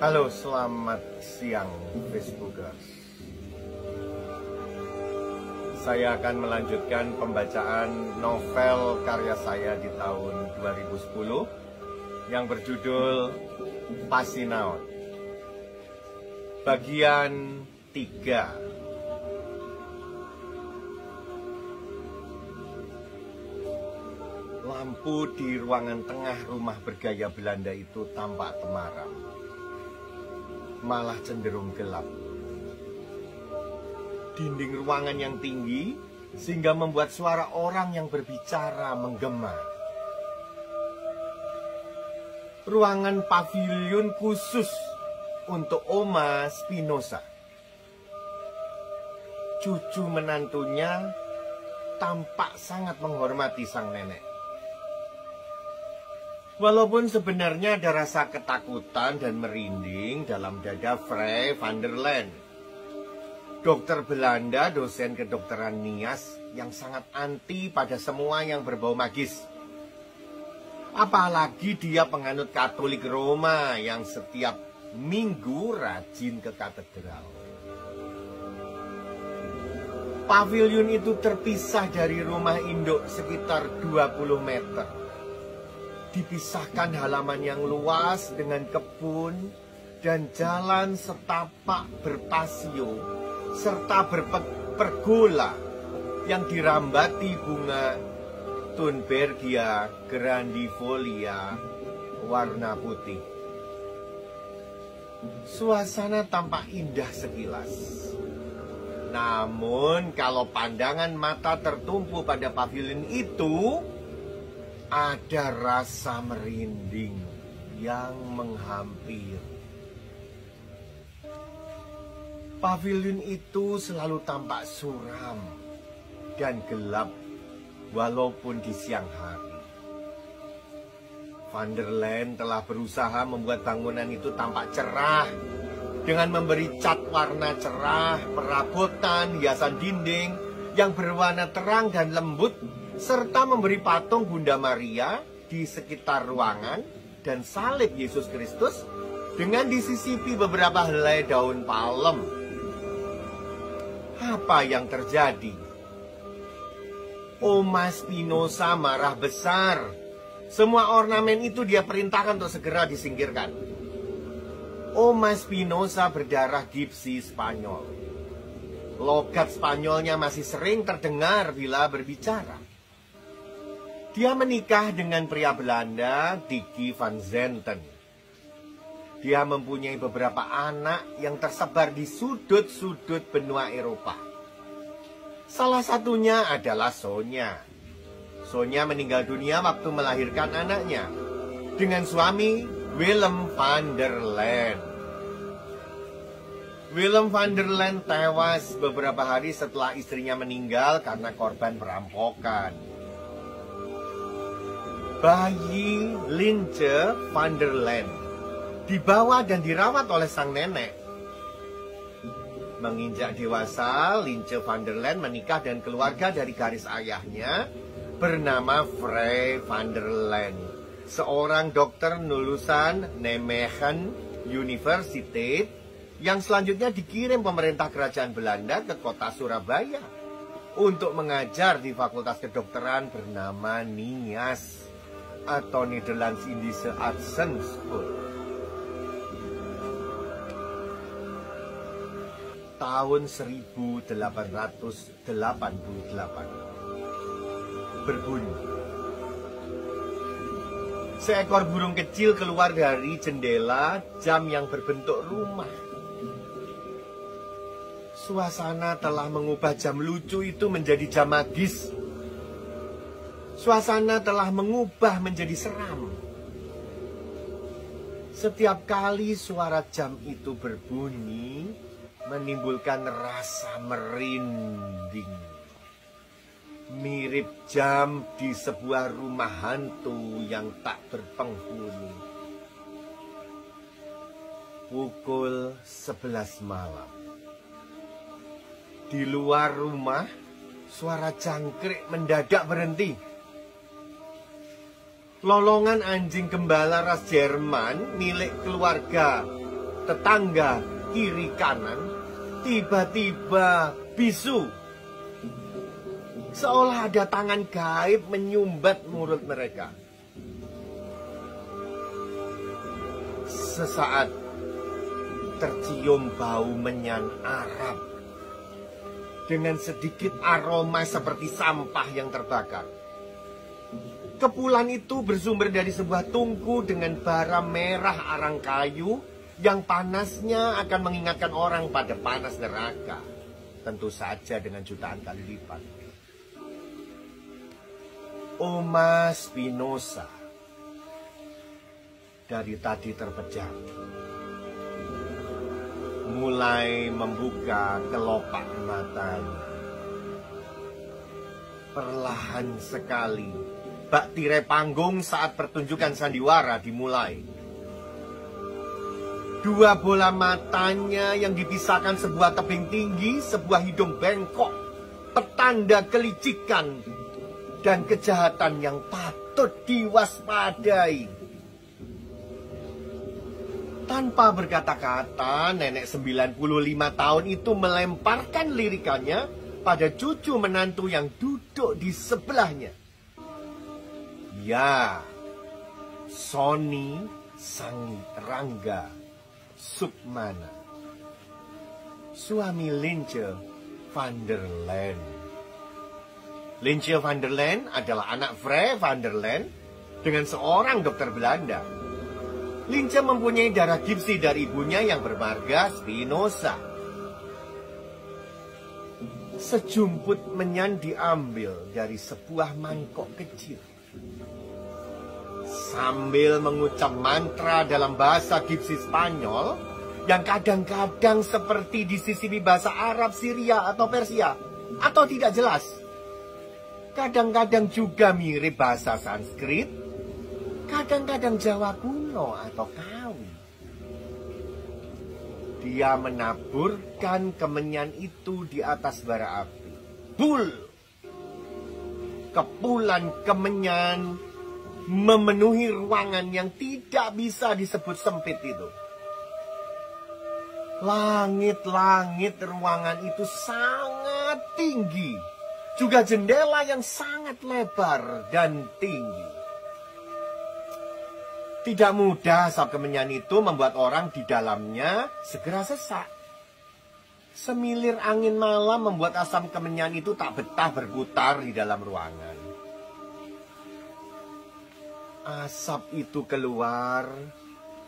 Halo, selamat siang Facebookers. Saya akan melanjutkan pembacaan novel karya saya di tahun 2010 yang berjudul Pasinaon. Bagian 3. Lampu di ruangan tengah rumah bergaya Belanda itu tampak temaram, malah cenderung gelap. Dinding ruangan yang tinggi sehingga membuat suara orang yang berbicara menggema. Ruangan pavilion khusus untuk Oma Spinoza. Cucu menantunya tampak sangat menghormati sang nenek. Walaupun sebenarnya ada rasa ketakutan dan merinding dalam dada Vrij van der Laan, dokter Belanda, dosen kedokteran Nias yang sangat anti pada semua yang berbau magis. Apalagi dia penganut Katolik Roma yang setiap minggu rajin ke katedral. Pavilion itu terpisah dari rumah induk sekitar 20 meter. Dipisahkan halaman yang luas dengan kebun dan jalan setapak berpasio serta berpergola yang dirambati bunga Thunbergia grandifolia warna putih. Suasana tampak indah sekilas. Namun kalau pandangan mata tertumpu pada pavilion itu, ada rasa merinding yang menghampiri. Pavilion itu selalu tampak suram dan gelap walaupun di siang hari. Van der Laan telah berusaha membuat bangunan itu tampak cerah dengan memberi cat warna cerah, perabotan, hiasan dinding yang berwarna terang dan lembut, serta memberi patung Bunda Maria di sekitar ruangan dan salib Yesus Kristus dengan disisipi beberapa helai daun palem. Apa yang terjadi? Oma Spinoza marah besar. Semua ornamen itu dia perintahkan untuk segera disingkirkan. Oma Spinoza berdarah gipsi Spanyol. Logat Spanyolnya masih sering terdengar bila berbicara. Dia menikah dengan pria Belanda, Dickie van Zenten. Dia mempunyai beberapa anak yang tersebar di sudut-sudut benua Eropa. Salah satunya adalah Sonia. Sonia meninggal dunia waktu melahirkan anaknya dengan suami Willem van der Laan. Willem van der Laan tewas beberapa hari setelah istrinya meninggal karena korban perampokan. Bayi Lientje van der Laan dibawa dan dirawat oleh sang nenek. Menginjak dewasa, Lientje van der Laan menikah dan keluarga dari garis ayahnya bernama Vrij van der Laan, seorang dokter lulusan Nijmegen Universiteit yang selanjutnya dikirim pemerintah kerajaan Belanda ke kota Surabaya untuk mengajar di fakultas kedokteran bernama Nias atau Nederlands Indische Artsen School. Tahun 1888 berbunyi. Seekor burung kecil keluar dari jendela jam yang berbentuk rumah. Suasana telah mengubah jam lucu itu menjadi jam magis. Suasana telah mengubah menjadi seram. Setiap kali suara jam itu berbunyi, menimbulkan rasa merinding. Mirip jam di sebuah rumah hantu yang tak berpenghuni. Pukul 11 malam. Di luar rumah, suara jangkrik mendadak berhenti. Lolongan anjing gembala ras Jerman milik keluarga tetangga kiri kanan tiba-tiba bisu. Seolah ada tangan gaib menyumbat mulut mereka. Sesaat tercium bau menyan Arab dengan sedikit aroma seperti sampah yang terbakar. Kepulan itu bersumber dari sebuah tungku dengan bara merah arang kayu yang panasnya akan mengingatkan orang pada panas neraka. Tentu saja dengan jutaan kali lipat. Oma Spinoza dari tadi terpejam, mulai membuka kelopak matanya. Perlahan sekali bak tirai panggung saat pertunjukan sandiwara dimulai. Dua bola matanya yang dipisahkan sebuah tebing tinggi, sebuah hidung bengkok, petanda kelicikan dan kejahatan yang patut diwaspadai. Tanpa berkata-kata, nenek 95 tahun itu melemparkan lirikannya pada cucu menantu yang duduk di sebelahnya. Ya, Sony Sang Rangga Sukmana, suami Lince van der Laan. Lince van der Laan adalah anak Vrij van der Laan dengan seorang dokter Belanda. Lince mempunyai darah gipsi dari ibunya yang bermarga Spinoza. Sejumput menyan diambil dari sebuah mangkok kecil. Sambil mengucap mantra dalam bahasa gipsi Spanyol yang kadang-kadang seperti disisipi bahasa Arab, Syria, atau Persia, atau tidak jelas. Kadang-kadang juga mirip bahasa Sanskrit, kadang-kadang Jawa kuno atau Kawi. Dia menaburkan kemenyan itu di atas bara api. Bul! Kepulan kemenyan memenuhi ruangan yang tidak bisa disebut sempit itu. Langit-langit ruangan itu sangat tinggi. Juga jendela yang sangat lebar dan tinggi. Tidak mudah asap kemenyan itu membuat orang di dalamnya segera sesak. Semilir angin malam membuat asam kemenyan itu tak betah berputar di dalam ruangan. Asap itu keluar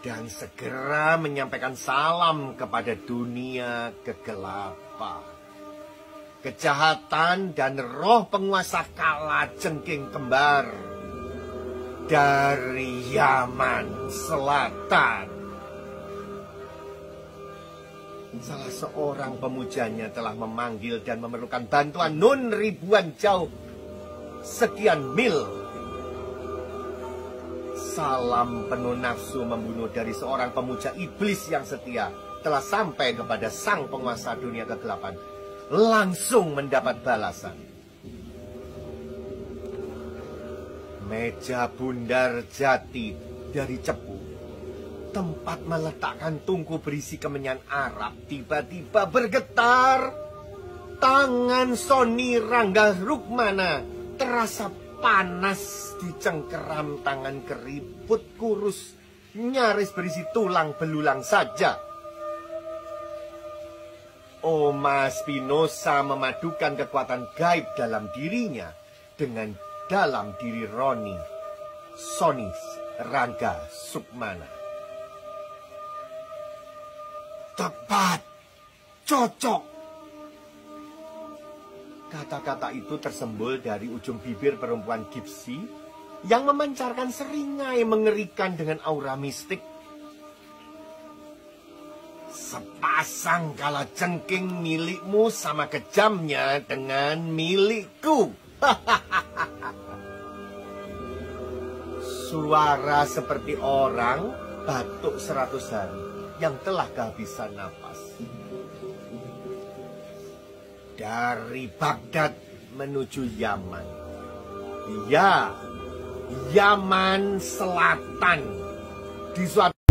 dan segera menyampaikan salam kepada dunia kegelapan. Kejahatan dan roh penguasa kala jengking kembar dari Yaman Selatan. Salah seorang pemujanya telah memanggil dan memerlukan bantuan Nun ribuan jauh sekian mil. Salam penuh nafsu membunuh dari seorang pemuja iblis yang setia telah sampai kepada sang penguasa dunia kegelapan. Langsung mendapat balasan. Meja bundar jati dari cepu, tempat meletakkan tungku berisi kemenyan Arab, tiba-tiba bergetar. Tangan Sony Rangga Rukmana terasa panas di cengkeram tangan keriput kurus, nyaris berisi tulang belulang saja. Oma Spinoza memadukan kekuatan gaib dalam dirinya dengan dalam diri Roni, Sony Rangga Sukmana. Tepat, cocok. Kata-kata itu tersembul dari ujung bibir perempuan gipsi yang memancarkan seringai mengerikan dengan aura mistik. Sepasang kalajengking milikmu sama kejamnya dengan milikku. Suara seperti orang batuk 100 hari yang telah kehabisan napas. Dari Baghdad menuju Yaman. Ya, Yaman Selatan. Di suatu